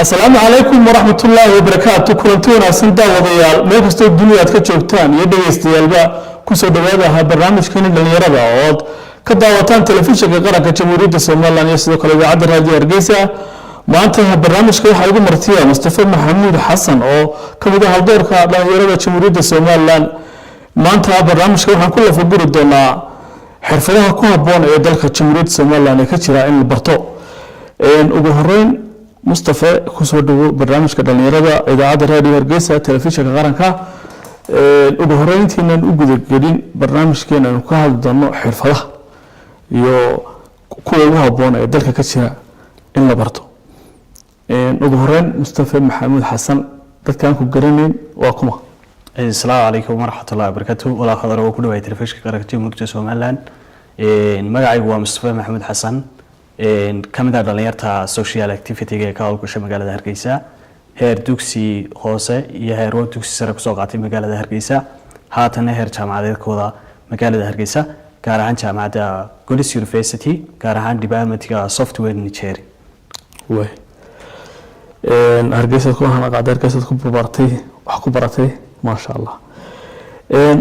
السلام عليكم ورحمة الله وبركاته. كلنتونا سندا وضيال ما يكستو الدنيا كجوجتان يدي استيالبا كسو دوادا برنامج كان دليرada oo ka daawataan telefishinka qaranka Jamhuuriyadda Soomaaliland iyo sidoo kale idaacadda raadiyo Hargeysa. maanta barnaamijka waxa ugu martiya Mustafa Maxamuud Xasan oo ka mid ah haldoorka dhalinyarada Jamhuuriyadda Soomaaliland. maanta barnaamijka waxaan ku lafaguri doonaa xirfadaha ku habboon ee dalka Jamhuuriyadda Soomaaliland ee ka jira in la barto. ugu horeyn مصطفى كسر دو برنامج كدليرة إذاعة راديو هرجيسة تلفزيون كقرنكا الأجهرين تينا نوجد جدين برنامج كنا نقهد ضمن حرفة يو كلها بونا يدلك كشيء إلا برضو الأجهرين مصطفى محمود حسن كان كجرينين وأقوم. السلام عليكم ورحمة الله وبركاته. ولا خضر وكل واحد تلفزيون كقرنكا مكتوب سومالان المجاعي هو مصطفى محمود حسن كمدة دليرتا social activity كهول كش مجال هرجيسة هير دوكسي خوسة يهير دوكسي سرق سوقاتي مجال هرجيسة هاتنا هير جامعة كودا مجال هرجيسة كارهان جامعة كوليس يونيفرسيتي كارهان ديبارتمنت software engineering. وين هرجيسة كون هنا قاعد هرجيسة كبرتي وحكبرتي ما شاء الله.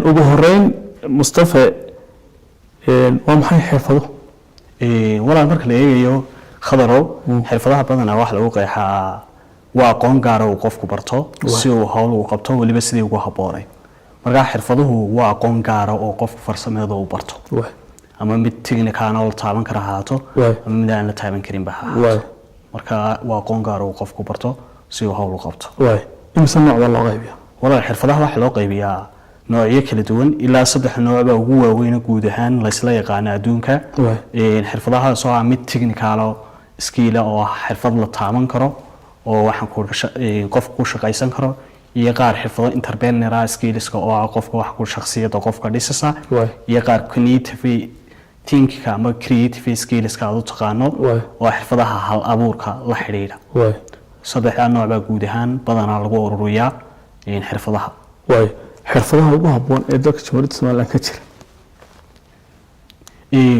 وجهرين مصطفى ومحي حفظه. ولا مركل إيجيو خضروا حرفها بدنا واحد وقعها وقون قارو وقف كبرته سو هول وقبته واللي بس دي وقها باري مرجع حرفه وقون قارو وقف فرسمه ذو برته أما بتجينا كانوا تعبان كرهاته أما بدنا تعبان كريم بها مرجع وقون قارو وقف كبرته سو هول وقبته يمسمع والله غيبيا ولا حرفها واحد غيبيا نوعية كلا دوون إلا صدح نوع بوجوه وين جودهان ليس لا يقعنا دونك حرفها صاع ميت تكنيكالو سكيلا أو حرفض للطعام كرو أو حنقول قف كوش قيسان كرو يقار حرفض إنتربين نرا سكيلس أو قف كوش شخصية أو قف كديسسا يقار كنيت في تينك كام كريت في سكيلس كادو تقانو وحرفضها هال أبورك لحريرة صدح نوع بوجودهان بدنا الغور ريا حرفضها حرفها ugu habboon ee dalka Jamhuuriyadda Soomaaliland ka jira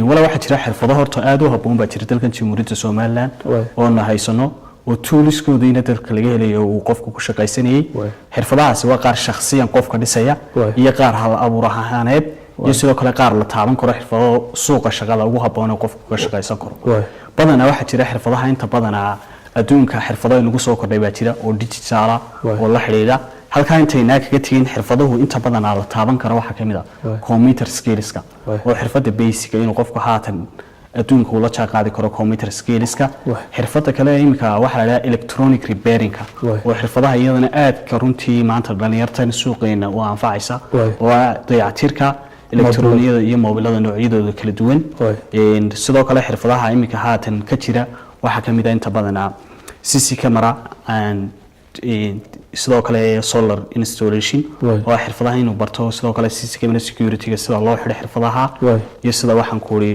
wala waxa jira xirfado horta aad u habboon baa jira dalkan Jamhuuriyadda Soomaaliland oo na haysano oo tooliskooda in dalka laga helayo uu qofku ku shaqaysanayay xirfadahaasi waa qaar shakhsiyan qofka dhisaya iyo qaar hal abuur ahaaneed iyo sidoo kale qaar la taaban karo xirfado suuqa shaqada ugu habboon ee qofku ka shaqaysan karo badanaa waxa jira xirfadaha inta badanaa adduunka xirfado lagu soo kordhay baa jira oo digital oo la xiriira halka intayna kaga tigin xirfaduhu inta badan la taaban karo waxa kamid ah computer skillska oo xirfada basic inuu qofku haatan adduunka uu la jaaqaadi karo computer skillska xirfada kale imika waxa la yiraahdaa electronic repairing oo xirfadaha iyadana aad ka runtii maanta dhalinyartan suuqeena oo anfacaysa oo dayactirka elektrooniyada iyo mobilada noocyadooda kala duwan sidoo kale xirfadaha imika haatan ka jira waxa kamid ah inta badan CC camera and sidoo kale solar installation waa xirfadaha inuu barto sidoo kale CC camera security-ga sida loo xidho xirfadaha iyo sida waxaan ku ri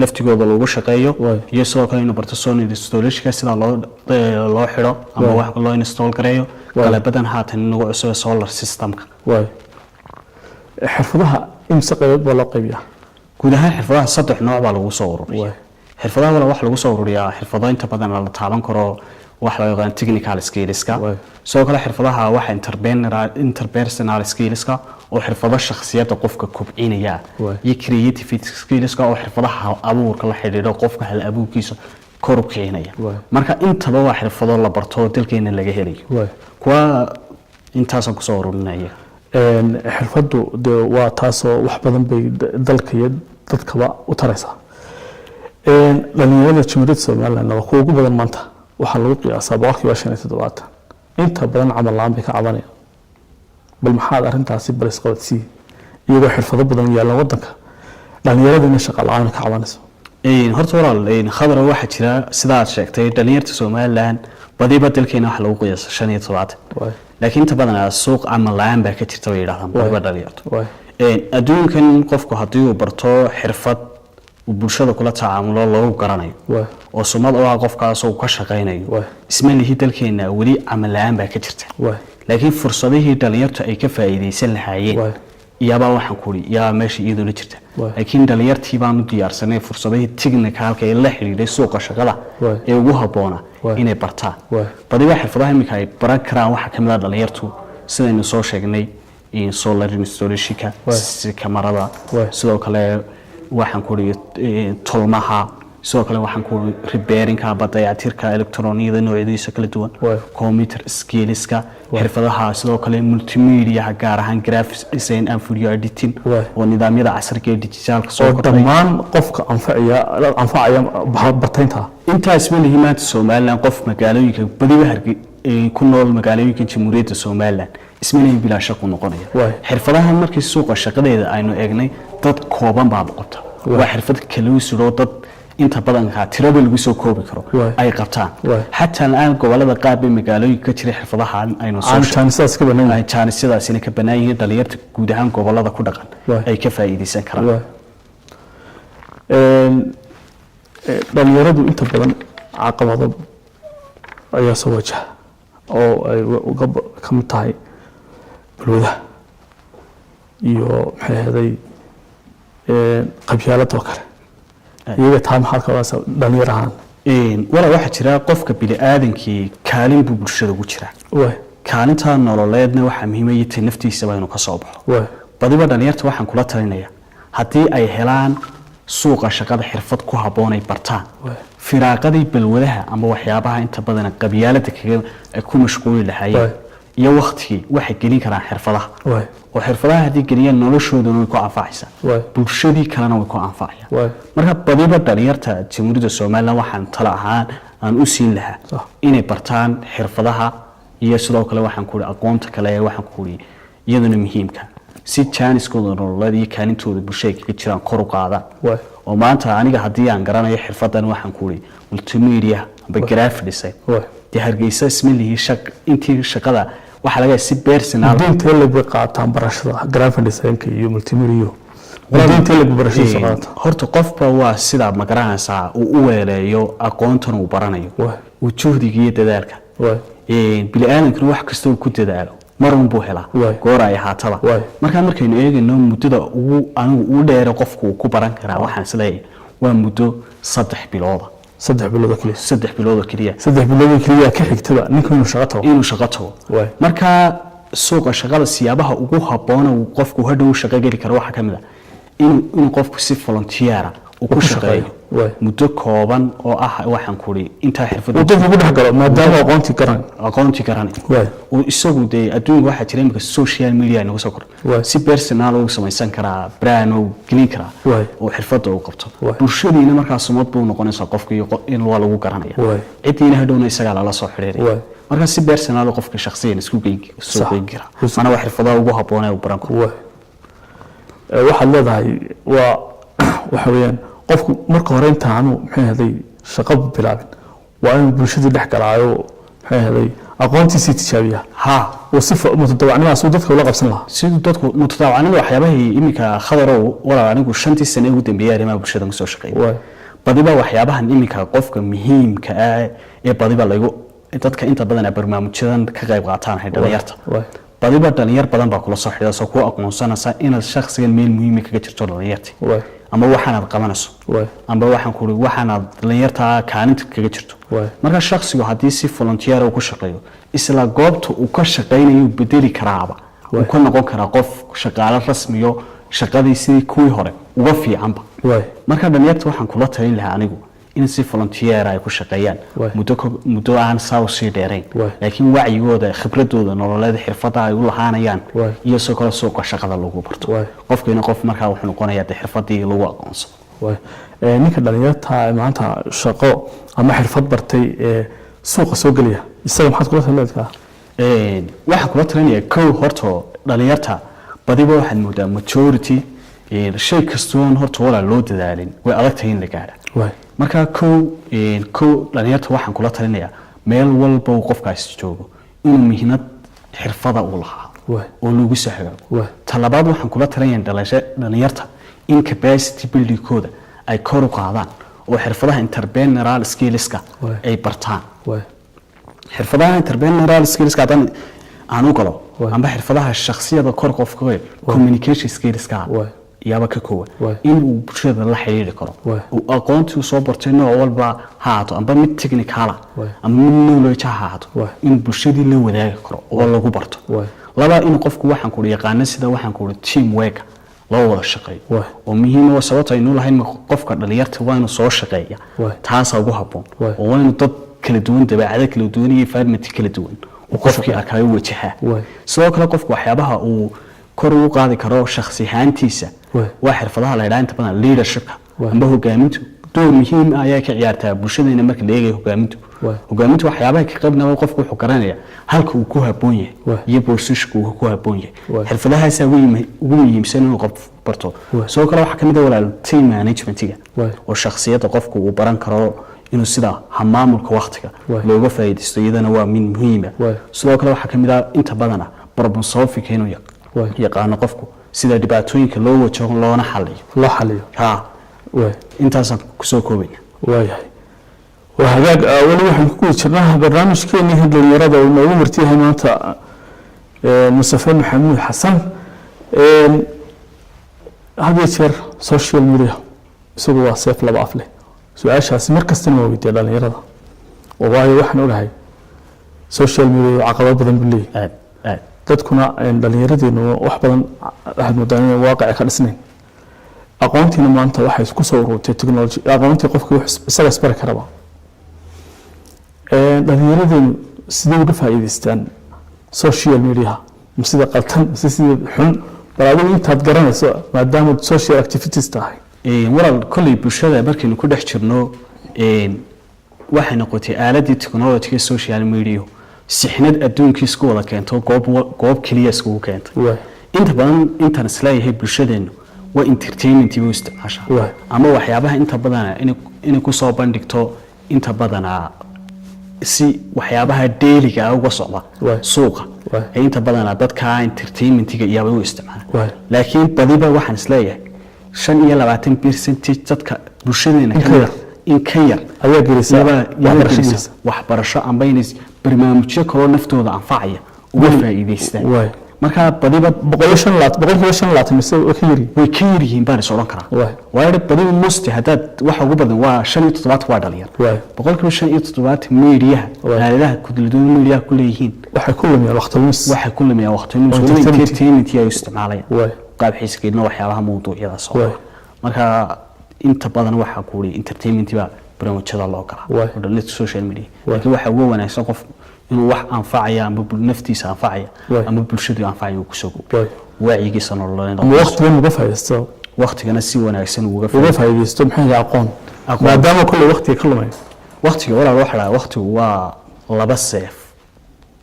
laftigooda lagu shaqeeyo iyo sidoo kale inuu barto solar installation-ka sida loo xidho ama wax loo install gareeyo kala badan haatan inuu cusub solar system-ka xirfadaha imsa qayb baa loo qaybiyaa guud ahaan xirfadaha saddex nooc baa lagu soo ururiyaa xirfadaha wala wax lagu soo ururiyaa xirfado inta badan la taaban karo wax la yaqaan technical skillska soo kale xirfadaha waxa interpersonal skillska oo xirfado shakhsiyada qofka kobcinaya iyo creative skillska oo xirfadaha abuurka la xiriiro qofka hal abuurkiisa kor u keenaya marka intaba waa xirfado la barto dalkeena laga helayo kuwa intaas ku soo ururinaya xirfadu waa taasoo wax badan bay dalka iyo dadkaba u taraysaa dhalinyarada Jamhuuriyadda Soomaaliland waa kuwa ugu badan maanta waxa lagu qiyaasaa boqolkiiba 57 inta badan camal la'aan bay ka cabanayaan bal maxaad arintaasi baris qabadsi iyagoo xirfado badan yeelan wadanka dhalinyaradina shaqo la'aan ka cabanayso horta walaal khadra waxa jira sida aad sheegtay dhalinyarta Soomaaliland badiba dalkeena waxa lagu qiyaasaa 57 laakiin inta badan suuq camal la'aan baa ka jirta way yiraahdaan badiba dhalinyarta adduunkan qofku haddii uu barto xirfad bulshada kula tacaamulo loo garanayo oo sumad oo qofkaas uu ka shaqeynayo isma lihi dalkeena wali amalaan baa ka jirta laakiin fursadihii dhalinyartu ay ka faa'iideysan lahaayeen iyaba waxaan ku ri yaa meesha iyaduna jirta laakiin dhalinyartii baan u diyaarsanay fursadaha technicalka ee la xiriiray suuqa shaqada ee ugu haboona inay bartaan badiba xirfadaha imika ay baran karaan waxa kamid ah dhalinyartu sidaynu soo sheegnay in solar installation-ka kamarada sidoo kale waxaan ku ri tolmaha sidoo kale waxaan ku repairing-ka dayactirka elektarooniyada noocyadiisa kala duwan computer skills-ka xirfadaha sidoo kale multimedia gaar ahaan graphics design and video editing oo nidaamyada casriga ee digitalka soo kordhay dhammaan qofka anfacaya bartaynta intaas ma lihimaad Soomaaliland qof magaalooyinka badiba hargey ku nool magaalooyinka Jamhuuriyadda Soomaaliland ismeenay bilaa shaqo noqonaya xirfadaha markii suuqa shaqadeeda aynu eegnay dad kooban baa qabta waa xirfad kala soo dad inta badan ka tirada lagu soo koobi karo ay qabtaan hatta aan gobolada qaar ee magaalooyinka ka jira xirfadaha aynu soo chance ka banaan chance-yadaasina ka banaayihiin dhalinyarta guud ahaan gobolada ku dhaqan ay ka faa'iideysan karaan dhalinyaradu inta badan caqabado ayaa soo wajaha oo ay uga kamid tahay bulwada iyo maxay ahaday qabyaalada oo kale iyaga taa maxaa ka waasa dhalinyarahan wala waxa jira qofka bini aadankii kaalin buu bulshada ugu jira kaalinta nololeedna waxa muhiim ah in naftiisa baynu ka soo baxo badiba dhalinyarta waxaan kula talinaya haddii ay helaan suuqa shaqada xirfad ku haboon ay bartaan firaaqadii balwadaha ama waxyaabaha inta badan qabyaalada kaga ku mashquuli lahaayeen iyo waqtigii waxay gelin karaan xirfadaha oo xirfadaha hadii geliyaan noloshooda way ku anfacaysaa bulshadii kalena way ku anfacayaan marka badiba dhalinyarta Jamhuuriyadda Soomaaliland waxaan tala ahaan aan u siin lahaa inay bartaan xirfadaha iyo sidoo kale waxaan ku aqoonta kale ee waxaan ku iyaduna muhiimka si chance-kooda nololeed iyo kaalintooda bulshada kaga jiraan kor u qaadaan oo maanta aniga hadii aan garanayo xirfadan waxaan ku multimedia ama graphic design hargeysa ismilihi intii shaqada waxa laga si personal inta la qaataan barashada graphic design-ka iyo multimedia inta la barashada shaqada horta qofba waa sida magaranaysa uu u weeleeyo aqoontan uu baranayo uu juhdiga iyo dadaalka bili aadankuna wax kasta uu ku dadaalo marun buu helaa goor ay haataba marka markaynu eegayno muddada anigu u dheer qofku ku baran karaa waxaan isleeyahay waa muddo 3 bilood 3 bilood kaliya 3 bilood kaliya 3 bilood kaliya ka xigtaba ninkuu shaqo tago marka suuqa shaqada siyaabaha ugu haboon oo qofku hadhow shaqo gali karo waxa kamid ah in qofku si volunteer uu ku shaqeeyo muddo kooban oo ah waxaan ku ri inta xirfad uu dadku dhex galo maadaama aqoonti garan oo isagu de adduunka waxa jira imka social media inuu soo kordhay si personal oo samaysan kara brand oo gelin kara oo xirfad uu qabto bulshadiina markaas sumad buu noqonaysaa qofka iyo in waa lagu garanaya cidiina hadhowna isaga la soo xiriiray marka si personal oo qofka shakhsiyan isku geyn kara mana wax xirfadaha ugu haboon ee baran karo waxa leedahay waxa weeyaan qofku marka hore intaanu maxay ahaday shaqo bilaabin waa in bulshada dhex galaayo maxay ahaday aqoontiisa tijaabiya oo si mutadawacnimo dadka la qabsan lahaa sidoo dadku mutadawacnimo waxyaabaha imika khadarow wala anigu 5 sano ugu dambeeyay arrimaha bulshada ka soo shaqeeyay badiba waxyaabahan imika qofka muhiimka ah ee badiba lagu dadka inta badan barnaamijyadan ka qayb qaataan dhalinyarta badiba dhalinyar badan baa kula soo xidhiidha soo ku aqoonsanaysa in shakhsigan meel muhiim ah kaga jirto dhalinyarta ama waxaad qabanayso ama waxaan ku waxaad dhalinyarta kaalinta kaga jirto marka shakhsigu hadii si volunteer uu ku shaqeeyo isla goobta uu ka shaqeynayo bedeli karaaba uu ka noqon kara qof shaqaale rasmi oo shaqadiisii kuwii hore uga fiicanba marka dhalinyarta waxaan kula talin lahaa anigu in si volunteer ay ku shaqeeyaan muddo aan sii dheerayn laakiin wacyigooda khibradooda nololeed xirfadaha ay u lahaanayaan iyo soo kala suuqa shaqada lagu barto qofkina qof markaa wuxuu noqonayaa xirfadii lagu aqoonsado ninka dhalinyarta maanta shaqo ama xirfad bartay suuqa soo galaya isaga maxaad kula talinaysaa waxa kula talinayaa kow horta dhalinyarta badiba waxaad moodaa majority shay kastoon horta wala loo dadaalin way adag tahay in la gaaro marka kow dhalinyarta waxaan kula talinayaa meel walba uu qofkaas joogo inuu mihnad xirfada u lahaa oo lagu sahlo talabaad waxaan kula talinayaa dhalinyarta in capacity building-kooda ay kor u qaadaan oo xirfadaha entrepreneurial skills-ka ay bartaan xirfadaha entrepreneurial skills-ka aanu galo amba xirfadaha shakhsiyada kor qofka communication skills-ka yaaba ka koowa in uu bulshada la xiriiri karo uu aqoontii soo bartay nooc walba haato amba mid technical ama mid knowledge haato in bulshadii la wadaagi karo oo lagu barto laba in qofku waxaan ku yaqaan sida waxaan ku team work loo wada shaqeeyo oo muhiim oo sababta inuu lahayn qofka dhalinyarta waa inuu soo shaqeeyo taas ugu haboon oo waa inuu dad kala duwan dabeecado kala duwan iyo environment kala duwan oo qofkii arkayo wajaha sidoo kale qofku waxyaabaha uu kor u qaadi karo shakhsi ahaantiisa waa xirfadaha la yiraahdo inta badan leadership amba hogaamintu door muhiim ah ayaa ka ciyaartaa bulshadeena marka la eegayo hogaamintu waxyaabaha ka qaybnaa qofku wuxuu garanaya halka uu ku haboon yahay iyo positionka uu ku haboon yahay xirfadahaas ugu muhiimsan inuu qof barto sidoo kale waxa kamid ah walaal team managementiga oo shakhsiyada qofku uu baran karo inuu sida maamulka waqtiga looga faa'iideysto iyadana waa mid muhiim ah sidoo kale waxa kamid ah inta badan problem solving inuu yaqaan qofku sida dhibaatooyinka loo wajaho loona xalliyo intaas ku soo koobaya waayahay وهاجاج أول واحد نقول شرناها برنامج كأني هذا المرض أو الموضوع مرتيها مانتا مصطفى محمود حسن هذا يصير سوشيال ميديا سووا سيف لبعفله سؤال شخص مركز تنموي تلا المرض وواي واحد نقول هاي سوشيال ميديا عقبات بدن باللي تدكنا المرض إنه واحد أحد مدانين واقع كالسنين أقومتي لما أنت واحد كسر التكنولوجيا أقومتي قفك سلس بركة ربع dhalinyaradu sidoo uga faa'iideystaan social media sida qaltan sida xun baraado intaad garanayso maadaama social activities tahay walaal kulli bulshada markaynu ku dhex jirno waxay noqotay aaladii technology social media sixnad adduunka isku wada keento goob kaliya isku keentay inta badan intan islaayahay bulshadeenu waa entertainment iyo isticmaasha ama waxyaabaha inta badan inay ku soo bandhigto inta badan si waxyaabaha daily-ga uga socda suuqa inta badan dadka entertainment-ga iyo u isticmaalaan laakiin badiba waxaan isleeyahay 25% dadka bulshadeena ka yar ayaa gelisay waxbarasho amba inay barnaamijyo kale naftooda anfacaya uga faa'iideystaan marka badiba 105 mise way ka yirihiin baan soo oran karaa waayo badiba most hadaad waxa ugu badan waa 57 waa dhalinyar 57 media aaladaha kuduldoon media ku leeyihiin waxay ku lumiyaan waqti entertainment iyo isticmaalaya qaab xiiskeedna waxyaabaha mawduucyada soo marka inta badan waxa ku leeyahay entertainment ba barnaamijyada loo kala oo dhalid social media laakiin waxa ugu wanaagsan qof inuu wax anfacaya ama naftiisa anfacaya ama bulshada anfacaya uu ku soo gudbo wacyigiisa nololeed waqtigan uga faa'iideysto waqtigana si wanaagsan uga faa'iideysto maxay aqoon maadaama kullu waqti ka lumay waqtiga walaal waxa waqtigu waa laba seef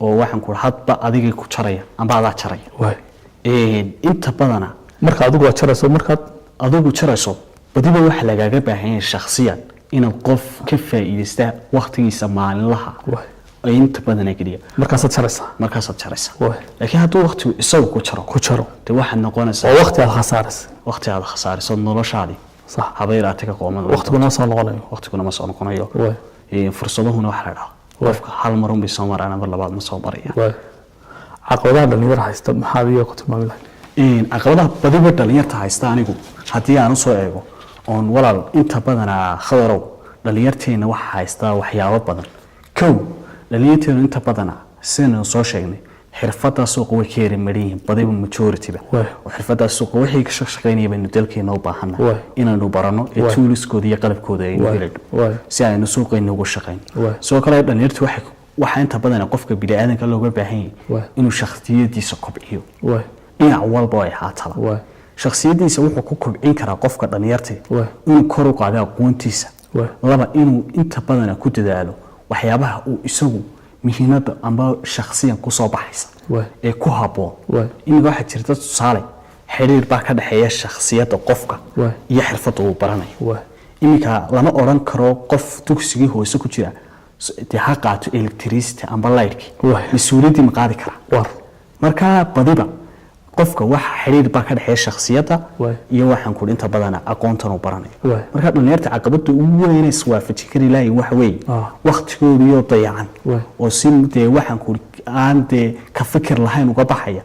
oo waxaan ku hadba adiga ku jaraya amba aad jaraya inta badana marka adigu jarayso markaad adigu jarayso badiba waxa lagaaga baahan yahay shakhsiyan inuu qof ka faa'iideysta waqtigiisa maalinlaha inta badan kaliya markaas jaraysa laakiin hadduu waqtigu isagu ku jaro de waxa noqonaysa waqti aad khasaariso noloshaadi صح habeeraad ka qoomada waqtiguna ma soo noqonayo fursaduhuna waxa la dhahaa qofka hal mar un bi soo marana mar labaad ma soo maraya caqabadaha dhalinyarada haysta maxaa adiga ku tilmaami lahayd caqabadaha badiba dhalinyarta haysta anigu haddii aan soo eego oon walaal inta badan khadarow dhalinyarteena waxa haysta waxyaabo badan kow dhalinyarteena inta badan sidaan soo sheegnay xirfada suuqa way ka yareeyeen badiba majority ba xirfada suuqa waxay ka shaqeynayeen inuu dalkeena u baahanahay inaanu barano toolskooda iyo qalabkooda ay helaan si aynu suuqeena ugu shaqeyn soo kale dhalinyartu waxa inta badan qofka bini'aadanka looga baahan yahay inuu shakhsiyadiisa kobciyo dhinac walba ay haataa shakhsiyadiisa wuxuu ku kobcin karaa qofka dhalinyarta inuu kor u qaado aqoontiisa laba inuu inta badan ku dadaalo waxyaabaha uu isagu muhiimada amba shakhsiyan ku soo baxaysa ee ku haboon in waxa jirta tusaale xiriir baa ka dhaxeeya shakhsiyada qofka iyo xirfadda uu baranayo imika lama oran karo qof dugsiga hoose ku jira ha qaato electricity amba light mas'uuliyadii ma qaadi kara marka badiba qofka waxa xiriir ba ka dhaxay shakhsiyada iyo waxaan ku inta badan aqoontan u baranay marka dhalinyarta caqabada ugu weyn ee iswaafajin kari lahayn wax weey waqtigooda iyo dayacan oo simtee waxaan ku aan ka fikir lahayn uga baxaya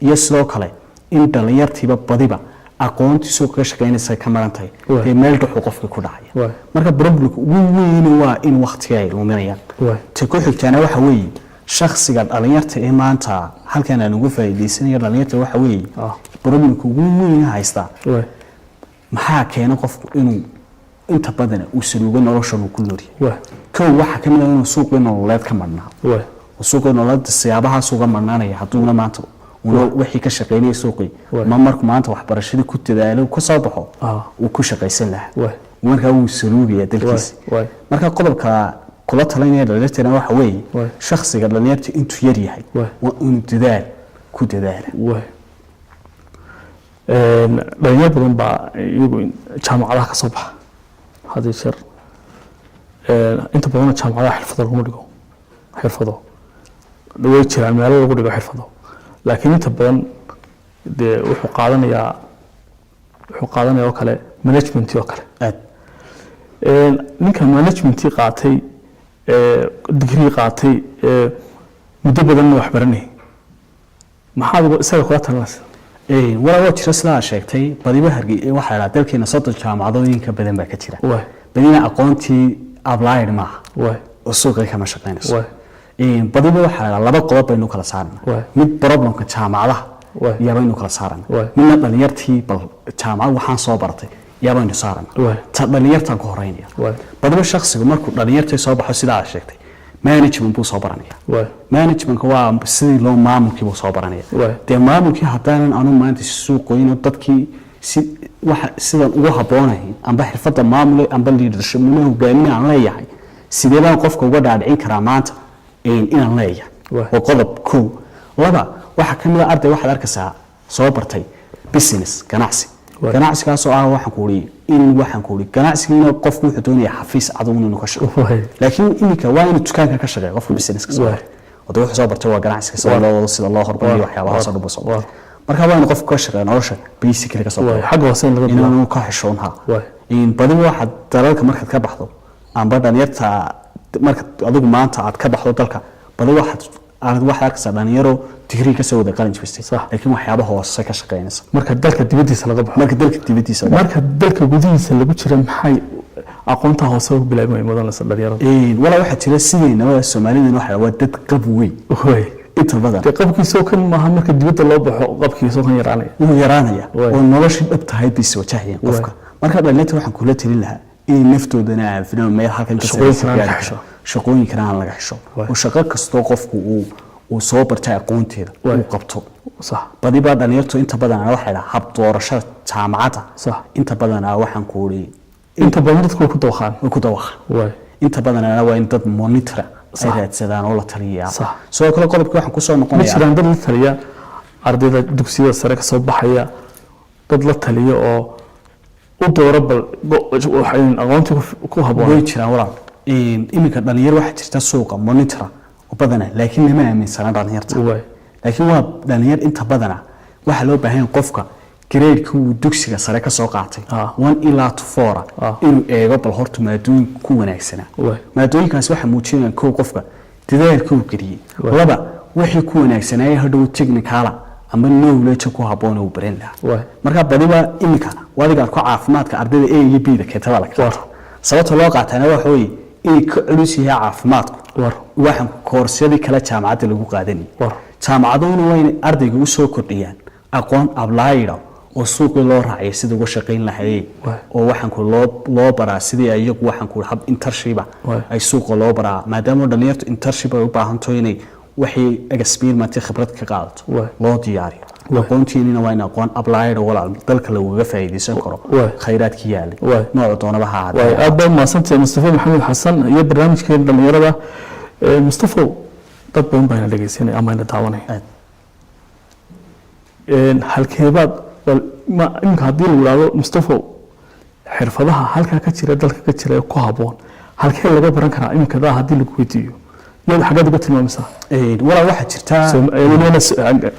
iyo sidoo kale in dhalinyartiiba badiba aqoontiisu ka shaqeynaysa ka marantahay meel dhuxu qofka ku dhacaya marka problemku ugu weyn waa in waqtiga ay luminayaan ta ku xigtaana waxa weey shakhsiga dhalinyarta ee maanta halkan aan ugu faa'iideysanayo dhalinyarta waxa weey problemku ugu weyn haysta maxaa keena qofku inuu inta badan uu saluugo nolosha uu ku noolyahay waxa ka mid ah inuu suuqa nololeed ka marnaa suuqa nololeed siyaabaha suuqa marnaanaya hadduna maanta wixii ka shaqeynay suuqi ma markuu maanta waxbarashada ku tadaalo ku soo baxo uu ku shaqeysan lahaa marka uu saluugaya dalkiisa marka qodobka kula talinaya dhalinyarta waxa weey shakhsiga dhalinyarta intuu yar yahay waa inuu dadaal ku dadaalo dhalinyar badan baa iyagu jaamacadaha ka soo baxa hadii shir inta badan jaamacadaha xirfado lagu dhigo xirfado way jiraan meelo lagu dhigo xirfado laakiin inta badan wuxuu qaadanayaa oo kale management oo kale ninka management qaatay degree qaatay muddo badan wax baranay maxaad isaga kula talinaysaa waa jira sidaa sheegtay badiba hargey waxa la dalkeena soddon jaamacadooyinka badan baa ka jira badina aqoontii applied ma oo suuqa kama shaqeynayso badiba waxa la laba qodob baynu kala saarnaa mid problemka jaamacadaha yabaynu kala saarnaa midna dhalinyartii bal jaamacad waxaan soo bartay yabaynu saarnaa ta dhalinyartan ku horeynaya badiba shakhsigu markuu dhalinyartii soo baxo sidaa sheegtay management buu soo baranaya managementka waa sidii loo maamulkii buu soo baranaya dee maamulkii haddaanan anu maanta suuqooyino dadkii sidan ugu habboonayn amba xirfadda maamule amba leadership nimo hogaamin aan leeyahay sidee baan qofka uga dhaadhicin karaa maanta inaan leeyahay oo qodob kow laba waxa ka mid ah arday waxaad arkaysaa soo bartay business ganacsi ganacsigaas oo waxaan ku uri in waxaan ku uri ganacsiga qofku wuxuu doonayaa xafiis aduun inuu ka shaqeeyo laakiin imika waa inuu dukaanka ka shaqeeyo qofka business ka shaqeeyo oo wuxuu soo bartay waa ganacsiga sida loo hormariyo waxyaabaha soo dhubo marka waa inuu qofku ka shaqeeyo nolosha basically ka soo baxo xagga hoose inuu ka xishoonha in badi waxa dalalka markaad ka baxdo amba dhalinyarta marka adigu maanta aad ka baxdo dalka badi waxaad arkaysaa dhalinyaro degree ka soo wada qalin jibistay laakiin waxyaabaha hoose ka shaqeynaysa marka dalka dibadiisa laga baxo marka dalka gudihiisa lagu jira maxay aqoonta hoose u bilaabmay mudanaysa dhalinyaro wala waxa jira sideenaba Soomaalidu waxa waa dad qab weyn inta badan qabkiisoo kan maaha marka dibadda loo baxo qabkiisoo kan yaraanaya oo noloshii dhab tahay bis wajahaya qofka marka dhalinyarta waxaan kula talin lahaa in naftoodana aafino meel halkan ka shaqooyin aan laga xisho oo shaqo kasto qofku uu soo bartay aqoonteeda uu qabto badiba dhalinyartu inta badan waxa la hab doorashada jaamacada inta badan waxaan ku uri inta badan dadku ku dawaqan inta badan waa in dad monitor sayidsadaan oo la taliya soo kale qodobka waxaan ku soo noqonayaa jiraan dad la taliya ardayda dugsiyada sare ka soo baxaya dad la taliya oo u doorabal waxay aqoonta ku haboon way jiraan walaal imika dhalinyaro waxa jirta suuqa monitor oo badan laakiin ma aaminsana dhalinyarta laakiin waa dhalinyar inta badan waxa loo baahan qofka grade-ku dugsiga sare ka soo qaatay 1 ilaa 4 inuu eego bal horta maadooyin ku wanaagsana maadooyinkaas waxa muujinayaan koow qofka dadaalku geliyay laba wixii ku wanaagsanaa hadhow technical ama knowledge ku haboon oo baran lahaa marka badiba imika wadiga ku caafimaadka ardayda A iyo B da keetada la qaato sababta loo qaatana waxa weey in ka culus yahay caafimaadku waxaan koorsiyada kala jaamacadda lagu qaadanay jaamacaduna waa in ardayga u soo kordhiyaan aqoon applied oo suuqa loo raacay sida uga shaqeyn lahayd oo waxaan ku loo baraa sidii ayagu waxaan ku hab internship ay suuqa loo baraa maadaama dhalinyartu internship ay u baahan tahay inay waxay experience khibrad ka qaadato loo diyaariyo aqoontiina waa in aqoon applied oo walaal dalka lagu faa'iideysan karo khayraadka yaala nooc doonaba ha ahaado aad baa maasantay Mustafa Maxamed Xasan iyo barnaamijkeena dhalinyarada Mustafa dad badan baa dhageysanay ama ina daawanay halkeebaad ma imka hadii la yiraahdo Mustafa xirfadaha halka ka jira dalka ka jira ku haboon halkee laga baran karaa imka daa hadii lagu weydiiyo yada xagad uga tilmaamaysaa wala waxa jirta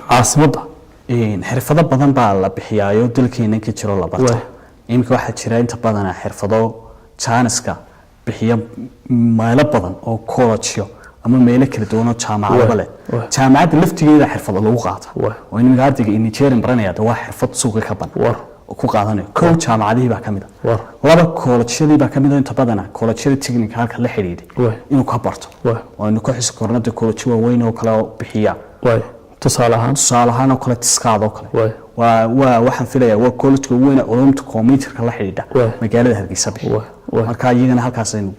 caasimada xirfado badan baa la bixiyaayo dalkeena ka jiro la barto imika waxa jira inta badan xirfado jaaniska bixiya meelo badan oo college ama meelo kala duwan oo jaamacado leh jaamacadda laftigeeda xirfado lagu qaato oo in ardayga engineering baranaya waa xirfad suuqa ka ban ku qaadanayo koow jaamacadihii baa kamid ah laba college-yadii baa kamid ah inta badan college-yada technical-ka la xiriiray inuu ka barto oo inuu ku xisbi kornada college weyn oo kala bixiya tusaale ahaan oo kale tiskaado kale waxaan filayaa waa college-ka weyn ee culumta computer-ka la xiriidha magaalada Hargeysa marka iyagana halkaas aynu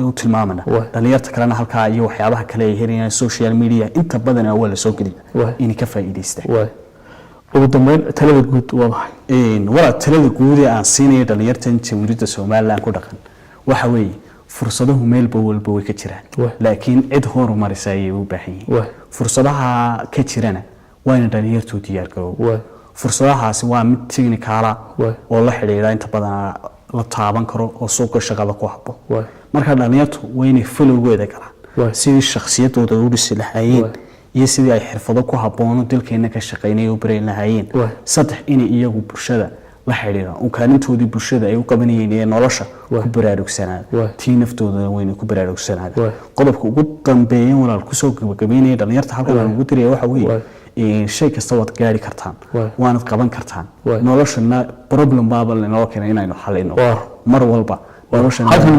u tilmaamana dhalinyarta kalena halkaa iyo waxyaabaha kale ay helayaan social media inta badan waa la soo geliya in ka faa'iideystaan ugu dambeyn talada guud waa maxay wala talada guud ee aan siinay dhalinyarta Jamhuuriyadda Soomaaliland ku dhaqan waxa weeye fursadahu meelba walba way ka jiraan laakiin cid horumarisa ay u baahan yihiin fursadaha ka jirana waa in dhalinyartu diyaar garoobo fursadahaasi waa mid technical oo la xiriira inta badan la taaban karo oo suuqa shaqada ku habbo marka dhalinyartu waa inay fulowgeeda galaan sidii shakhsiyadooda u dhisi lahaayeen iyo sidii ay xirfado ku habboon dalkeena ka shaqeynay oo bareyn lahaayeen saddex in iyagu bulshada la xiriira oo kaalintoodii bulshada ay u qabanayeen ee nolosha ku baraarugsanaada tii naftooda weyn ku baraarugsanaada qodobka ugu dambeeya walaal ku soo gabagabeynaya dhalinyarta halkan ugu diraya waxa weeye shay kasta waad gaari kartaan waanad qaban kartaan noloshana problem baaba loo keenay inaynu xalino mar walba noloshana